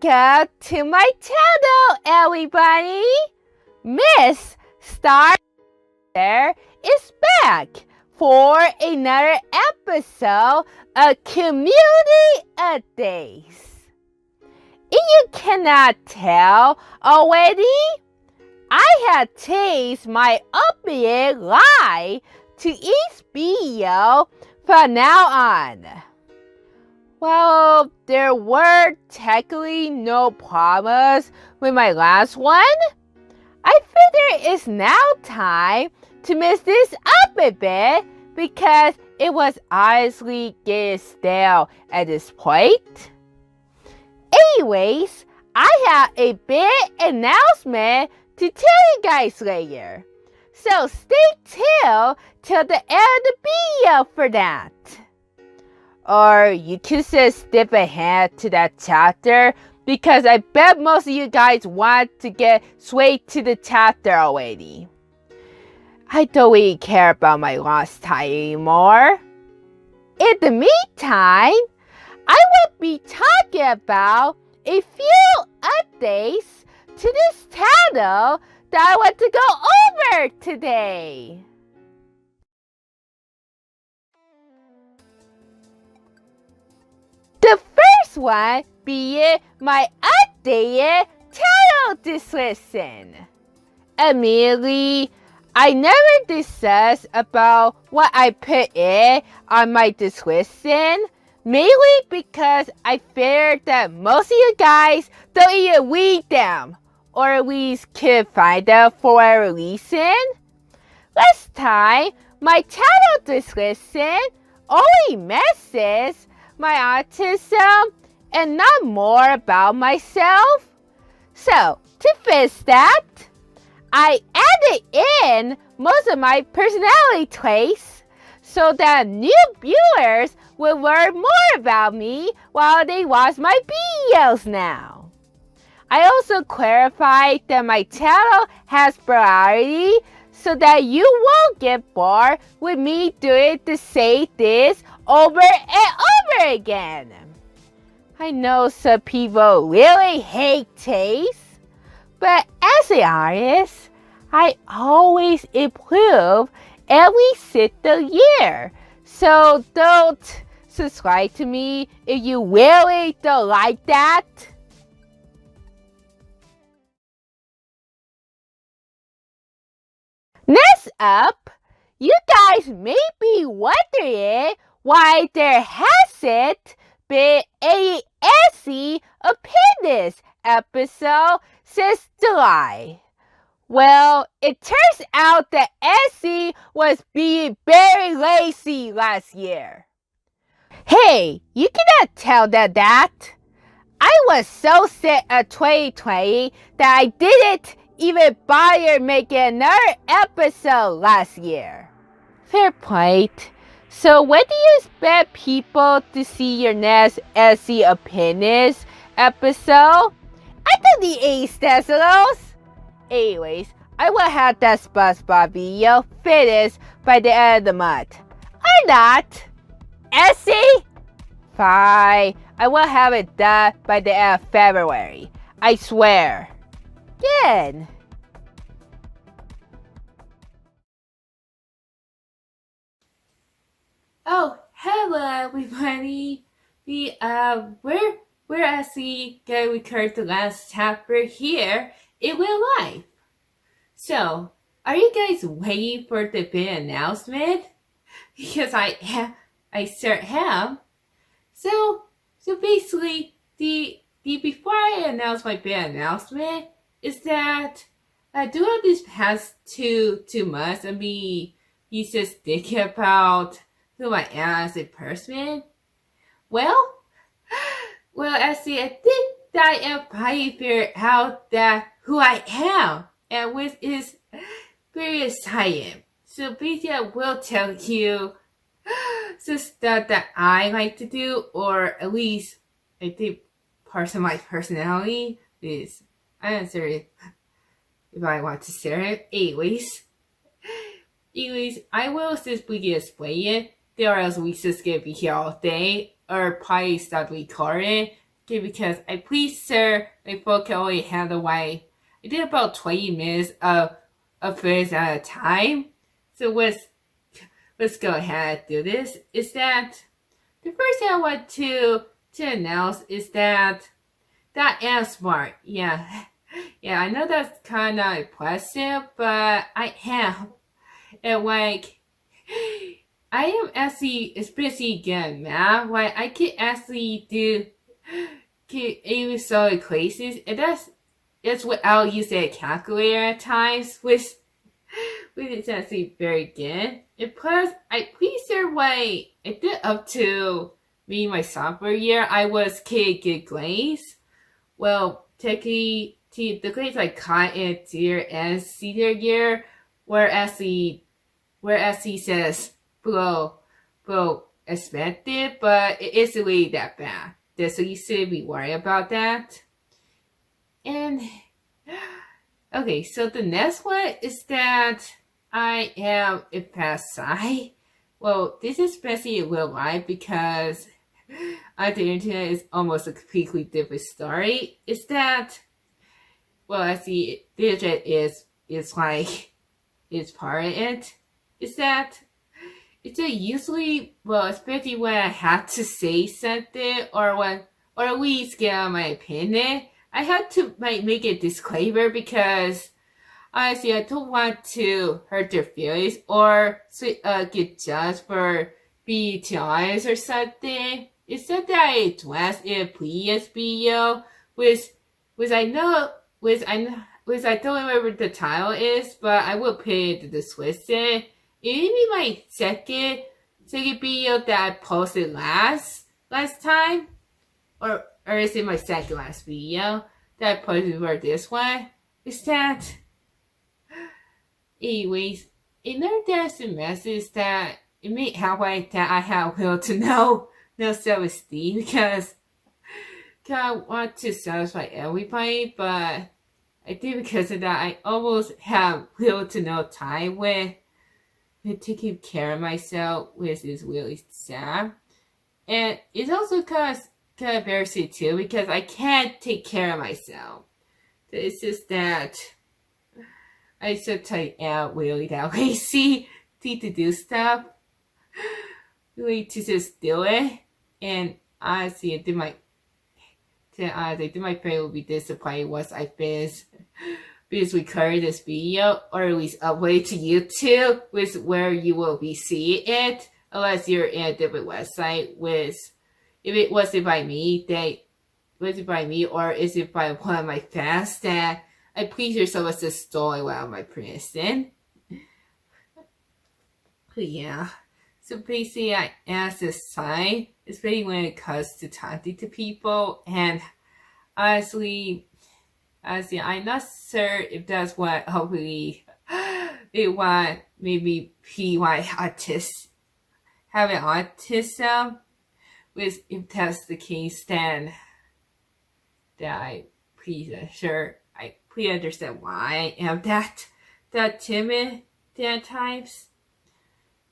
Welcome to my channel, everybody! Miss Star is back for another episode of Community Updates. If you cannot tell already, I have changed my opening line to each video from now on. Well, there were technically no problems with my last one. I figure it's now time to mix this up a bit because it was honestly getting stale at this point. Anyways, I have a big announcement to tell you guys later. So stay tuned till the end of the video for that. Or you can just skip ahead to that chapter because I bet most of you guys want to get straight to the chapter already. I don't really care about my lost time anymore. In the meantime, I will be talking about a few updates to this channel that I want to go over today. The first one being my updated channel description. Immediately, I never discussed about what I put in on my description, mainly because I feared that most of you guys don't even read them, or at least can't find them for whatever reason. Last time, my channel description only mentions my autism and not more about myself. So, to fix that, I added in most of my personality traits so that new viewers will learn more about me while they watch my videos now. I also clarified that my channel has variety so that you won't get bored with me doing the same things over and over again. I know some people really hate taste, but as an artist, I always improve every single year. So don't subscribe to me if you really don't like that. Next up, you guys may be wondering why there hasn't been any Edgy Opinions episode since July. Well, it turns out that Edgy was being very lazy last year. Hey, you cannot tell that. I was so sick of 2020 that I didn't even bother making another episode last year. Fair point. So when do you expect people to see your next Edgy Opinions episode? I don't need 8 stencils. Anyways, I will have that SpongeBob video finished by the end of the month. Or not. Edgy? Fine. I will have it done by the end of February. I swear. Good. Oh, hello everybody. We're actually gonna record the last chapter here in real life. So, are you guys waiting for the big announcement? Because I sure am. So basically, the before I announce my big announcement is that during these past two months, I mean, he's just thinking about who I am as a person. Well, actually, I think that I am finally figured out that who I am, and which is very exciting. So basically, I will tell you some stuff that I like to do, or at least I think parts of my personality is. I'm not sure if I want to share it. Anyways, I will simply explain it. Or else we just gonna be here all day, or probably start recording okay, because I please sir, my phone can only handle I did about 20 minutes of this at a time. So let's go ahead and do this. Is that the first thing I want to announce is that am smart. Yeah. Yeah, I know that's kind of impressive, but I am. And like, I am actually especially good at math. Like, I can actually can even solve equations, and that's what I'll use a calculator at times, which is actually very good. And plus, I please their way. I did up to me my sophomore year. I was getting good grades. Well, technically, the grades I got in senior and senior year were actually says below expected, but it isn't really that bad. So you shouldn't be worried about that. And okay, so the next one is that I am a past sci. Well, this is especially in real life because on the internet is almost a completely different story. Is that, well, actually, the internet is like, is part of it. Is that it's usually, well, especially when I have to say something or at least get out my opinion, I have to make a disclaimer because honestly, I don't want to hurt their feelings or get judged for being too honest or something. It's something I addressed in a previous video, which I don't remember the title is, but I will put it in the description. It may be my second video that I posted last time, or is it my second last video that I posted for this one? Is that, anyways, in there there's a message that it may help like that I have will to no self-esteem because I want to satisfy everybody, but I think because of that I almost have little to no time with taking care of myself, which is really sad. And it's also kind of embarrassing too because I can't take care of myself. It's just that I sometimes am really that lazy to do stuff. Really to just do it. And honestly, I think my friend will be disappointed once I finish recording this video, or at least upload to YouTube, which where you will be seeing it, unless you're in a different website. Which, if it wasn't by me, or is it by one of my fans that I'm pretty sure someone just stole one of my prints in. But yeah. So basically, I asked this sign, especially when it comes to talking to people, and honestly, I'm not sure if that's what hopefully they want. Maybe he want having autism. Which, if that's the case, then I pretty understand why I am that timid at times.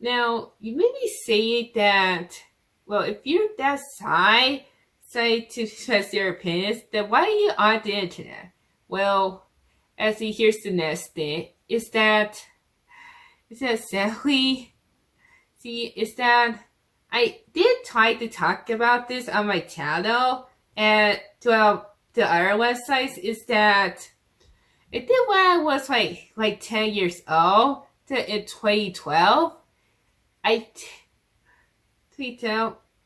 Now, you may be saying that, well, if you're that shy to express your opinions, then why are you on the internet? Well, actually, here's the next thing, is that sadly, is that I did try to talk about this on my channel, and to the other websites, is that I did when I was like 10 years old, in 2012.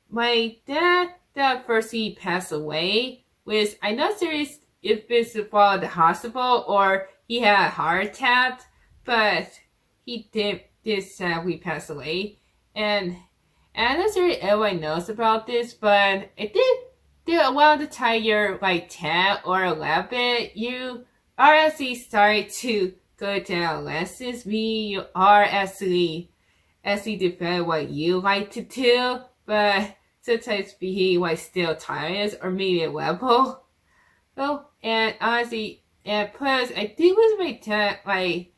My dad first he passed away, which I'm not serious if it's from the hospital or he had a heart attack, but he did sadly pass away. And I'm not sure everyone knows about this, but I did around the time you're like 10 or 11, you are actually starting to go to adolescence. You are actually defend what you like to do, but sometimes being like still tired or maybe a level. Well, and honestly, and plus, I think with my dad, like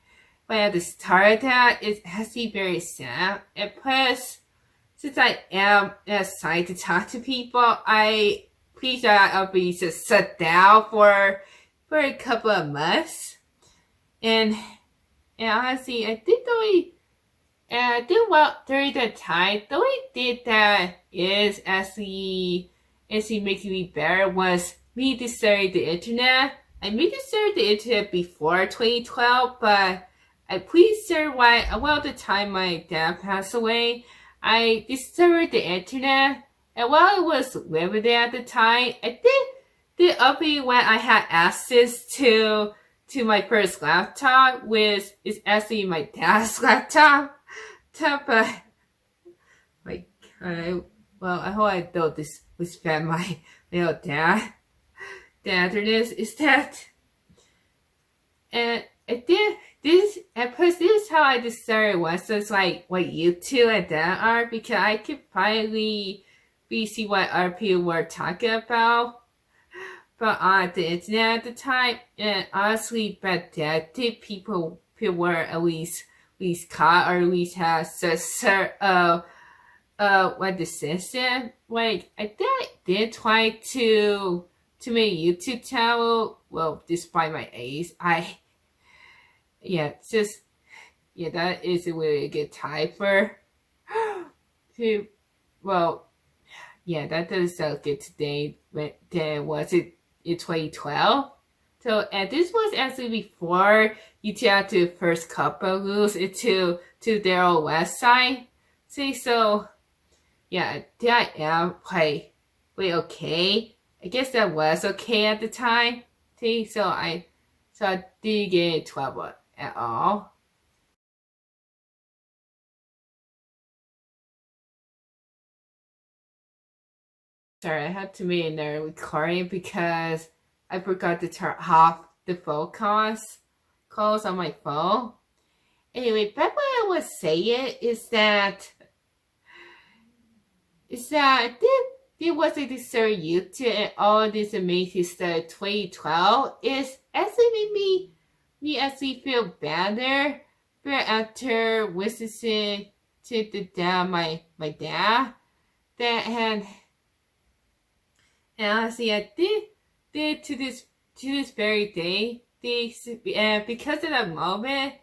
at the start of that, it's actually very sad. And plus, since I am excited to talk to people, I please I'll be just shut down for a couple of months. And honestly, I think the way I think well during that time, the way I did that is actually making me better was me discovering the internet. I may discovered the internet before 2012, but I'm pretty sure around the time my dad passed away, I discovered the internet. And while I was living there at the time, I think the update when I had access to my first laptop is actually my dad's laptop. But like I hope I don't disrespect my little dad. The address is that, and I did this. And plus, this is how I discovered websites like what YouTube and that are, because I could finally see what other people were talking about. But on the internet at the time, and honestly, back then, people were at least caught or at least had such sort of what the system. Like I did try to make a YouTube channel. Well, despite my age, that is a really good time for that doesn't sound good today, but then was it in 2012? So, and this was actually before YouTube had to first couple rules into their own website. See, so, yeah, I am quite okay. I guess that was okay at the time. See, so I didn't get trouble at all. Sorry, I had to make another recording because I forgot to turn off the phone calls on my phone. Anyway, back what I was saying is that there was a discern YouTube and all this amazing stuff. 2012 is actually made me actually feel better. But after listening to the dad, my dad, that had, and honestly, I did to this very day. Because of that moment,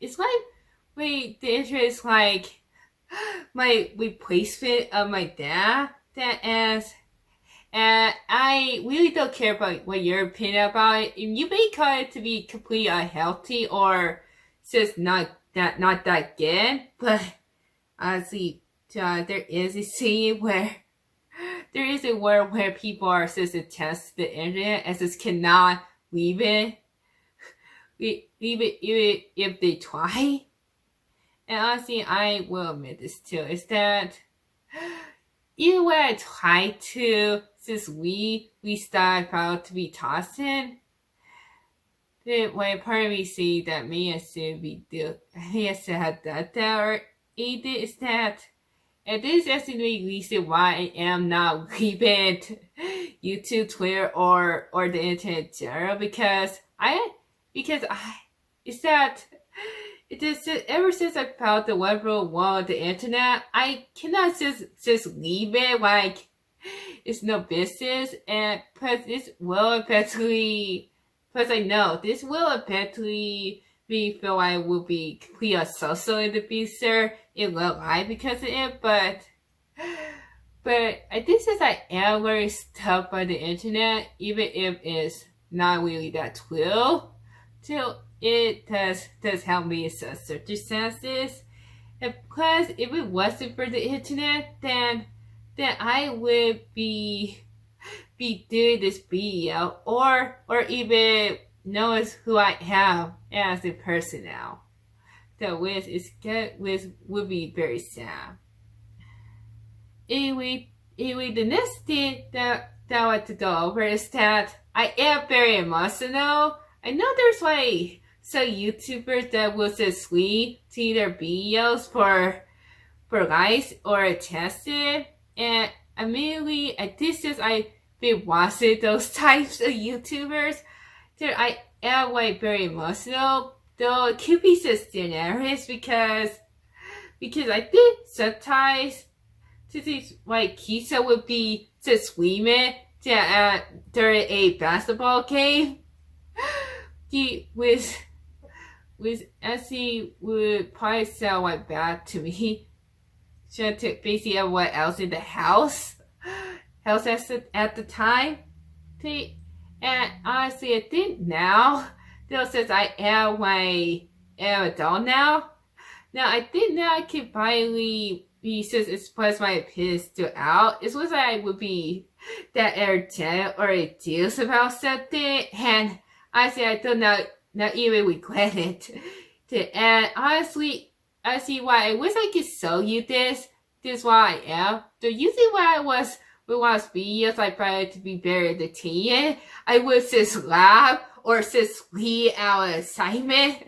it's like the internet is like my replacement of my dad. And I really don't care about what your opinion about it. You may call it to be completely unhealthy or just not that good, but honestly, there is a scene where there is a world where people are just attached to the internet and just cannot leave it even if they try. And honestly, I will admit this too, is that even when I try to just start out to be tossing, when part of me see that me I should have done that or either is that, and this is actually the reason why I am not leaving YouTube, Twitter, or the internet in general, because it's that it is ever since I found the wonderful world of the internet, I cannot just leave it like it's no business. And plus this will eventually, plus I know this will eventually me feel I will be completely social in the future in real life because of it. But I think since I am very stuck by the internet, even if it's not really that true, till it does help me in some circumstances. And plus, if it wasn't for the internet, then I would be doing this video or even knows who I am as a person now. That would be very sad. Anyway, the next thing that I want to go over is that I am very emotional. I know there's like some YouTubers that will just tweet to their videos for likes or attention, and immediately at this is I've been watching those types of YouTubers. So I am like very emotional, though it could be just generic because I think sometimes like Keisha would be just screaming during a basketball game. He with as he would probably sell my bad to me. She took basically everyone else in the house at the time. And honestly, I think now, since I am am adult now, I think now I can finally be, since express my opinions still out. It's was I would be that energetic or enthused about something, and honestly, I do not even regret it. And honestly, I see why I wish I could show you this. This is why I am. So usually when I was videos, I tried to be very entertaining. I would just laugh or just read our assignment.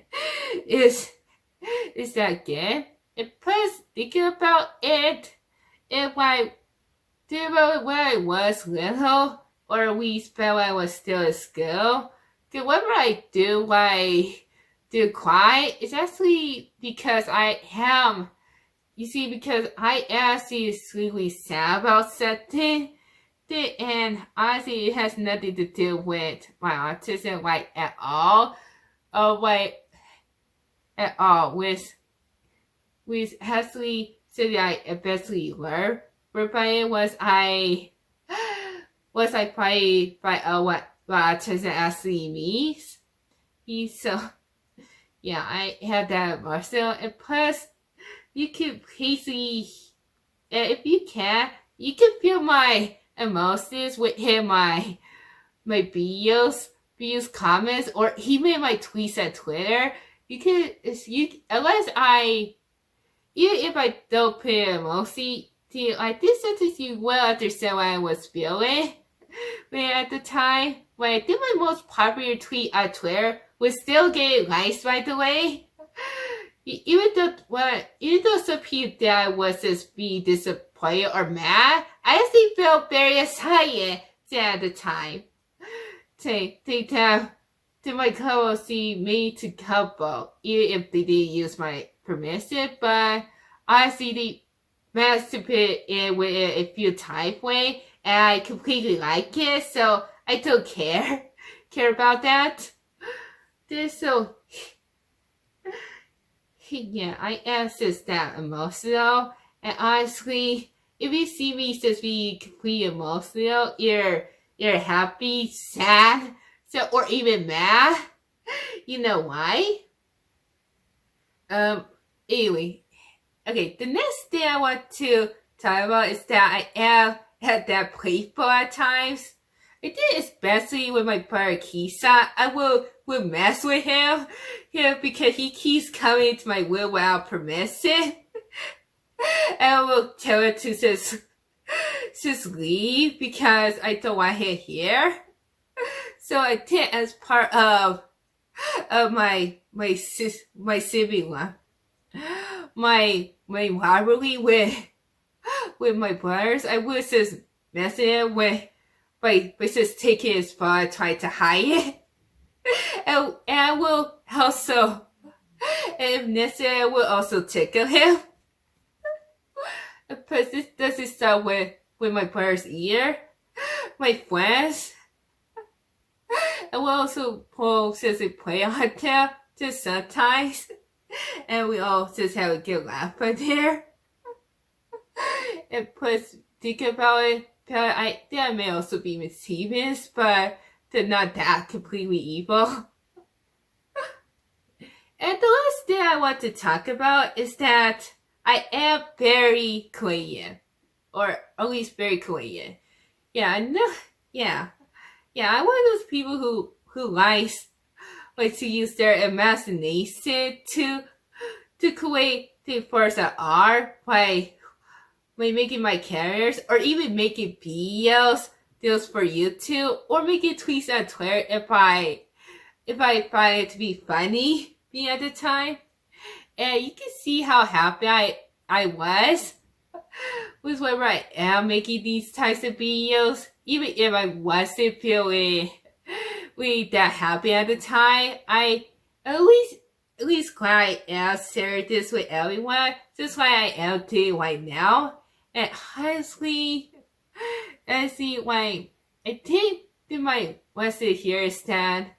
Is that good? And plus, thinking about it, if I did when I was little, or at least when I was still in school, whenever I do cry, it's actually because I am. You see, because I actually extremely sad about something, and honestly, it has nothing to do with my autism, at all, at all. With actually something I eventually learned, whereby it was I probably by what autism actually means. So yeah, I have that myself, and plus. You can basically, if you can feel my emotions within my videos, comments, or even my tweets at Twitter. Unless even if I don't put emoji, I think sometimes you will understand what I was feeling. But at the time, when I did my most popular tweet on Twitter, was still getting likes, by the way. Even though some people that I was just being disappointed or mad, I actually felt very excited at the time. To my couple see me to couple, even if they didn't use my permission, but honestly they managed to put it in with a few type way, and I completely like it, so I don't care about that. So yeah, I am just that emotional. And honestly, if you see me just be completely emotional, you're happy, sad, or even mad. You know why? Anyway, okay. The next thing I want to talk about is that I am at that playful at times. I did, especially with my brother Kisa. I will mess with him because he keeps coming to my room without permission. And I will tell him to just leave because I don't want him here. So I did, as part of my sibling one, my rivalry with my brothers, I was just messing him with just taking his phone and trying to hide it. And I will also, if necessary, I will also tickle him. But this doesn't start with my brother's ear. My friends. I will also pull just play on them just sometimes. And we all just have a good laugh on there. And plus, think about it. I think I may also be mischievous, but they're not that completely evil. And the last thing I want to talk about is that I am very Korean. Or at least very Korean. Yeah, I know. Yeah, I'm one of those people who likes to use their imagination to create the first art by making my characters, or even making videos for YouTube, or making tweets on Twitter if I find it to be funny at the time. And you can see how happy I was whenever I am making these types of videos, even if I wasn't feeling really that happy at the time. I at least glad I am sharing this with everyone, just like I am doing right now. And honestly, when I I think they might want to hear is that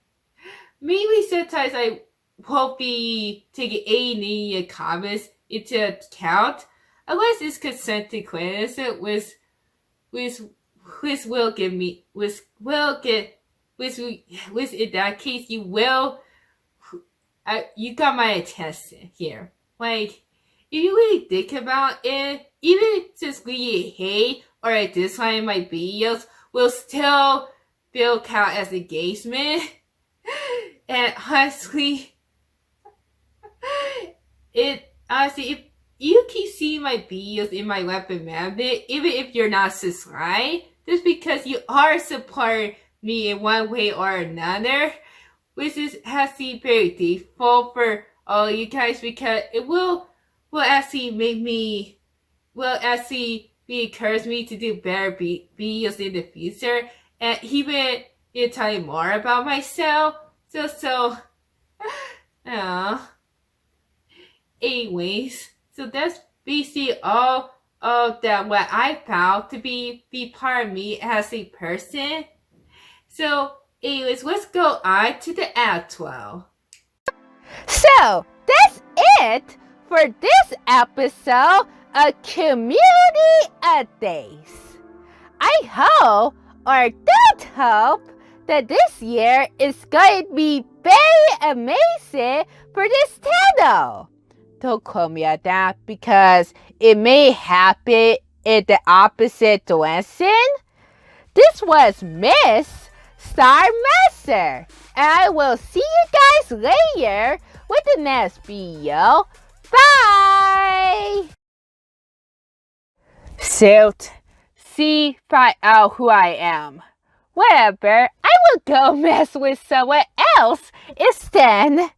maybe sometimes I won't be taking any comments into account unless it's consequence with which will give me which in that case you got my attention here. Like, if you really think about it, even since we hate or dislike my videos, will still count as engagement. And honestly, if you keep seeing my videos in my recommended, even if you're not subscribed, just because you are supporting me in one way or another, which has to be very thankful for all you guys, because it will actually encourage me to do better videos in the future, and even tell you more about myself. So anyways, so that's basically all of that what I found to be part of me as a person. So anyways, let's go on to the outro. So that's it for this episode of Community Updates. I hope or don't hope that this year is going to be very amazing for this channel. Don't quote me on that because it may happen in the opposite direction. This was Miss Star Master, and I will see you guys later with the next video. Bye! Suit, see, find out who I am. Whatever, I will go mess with someone else instead.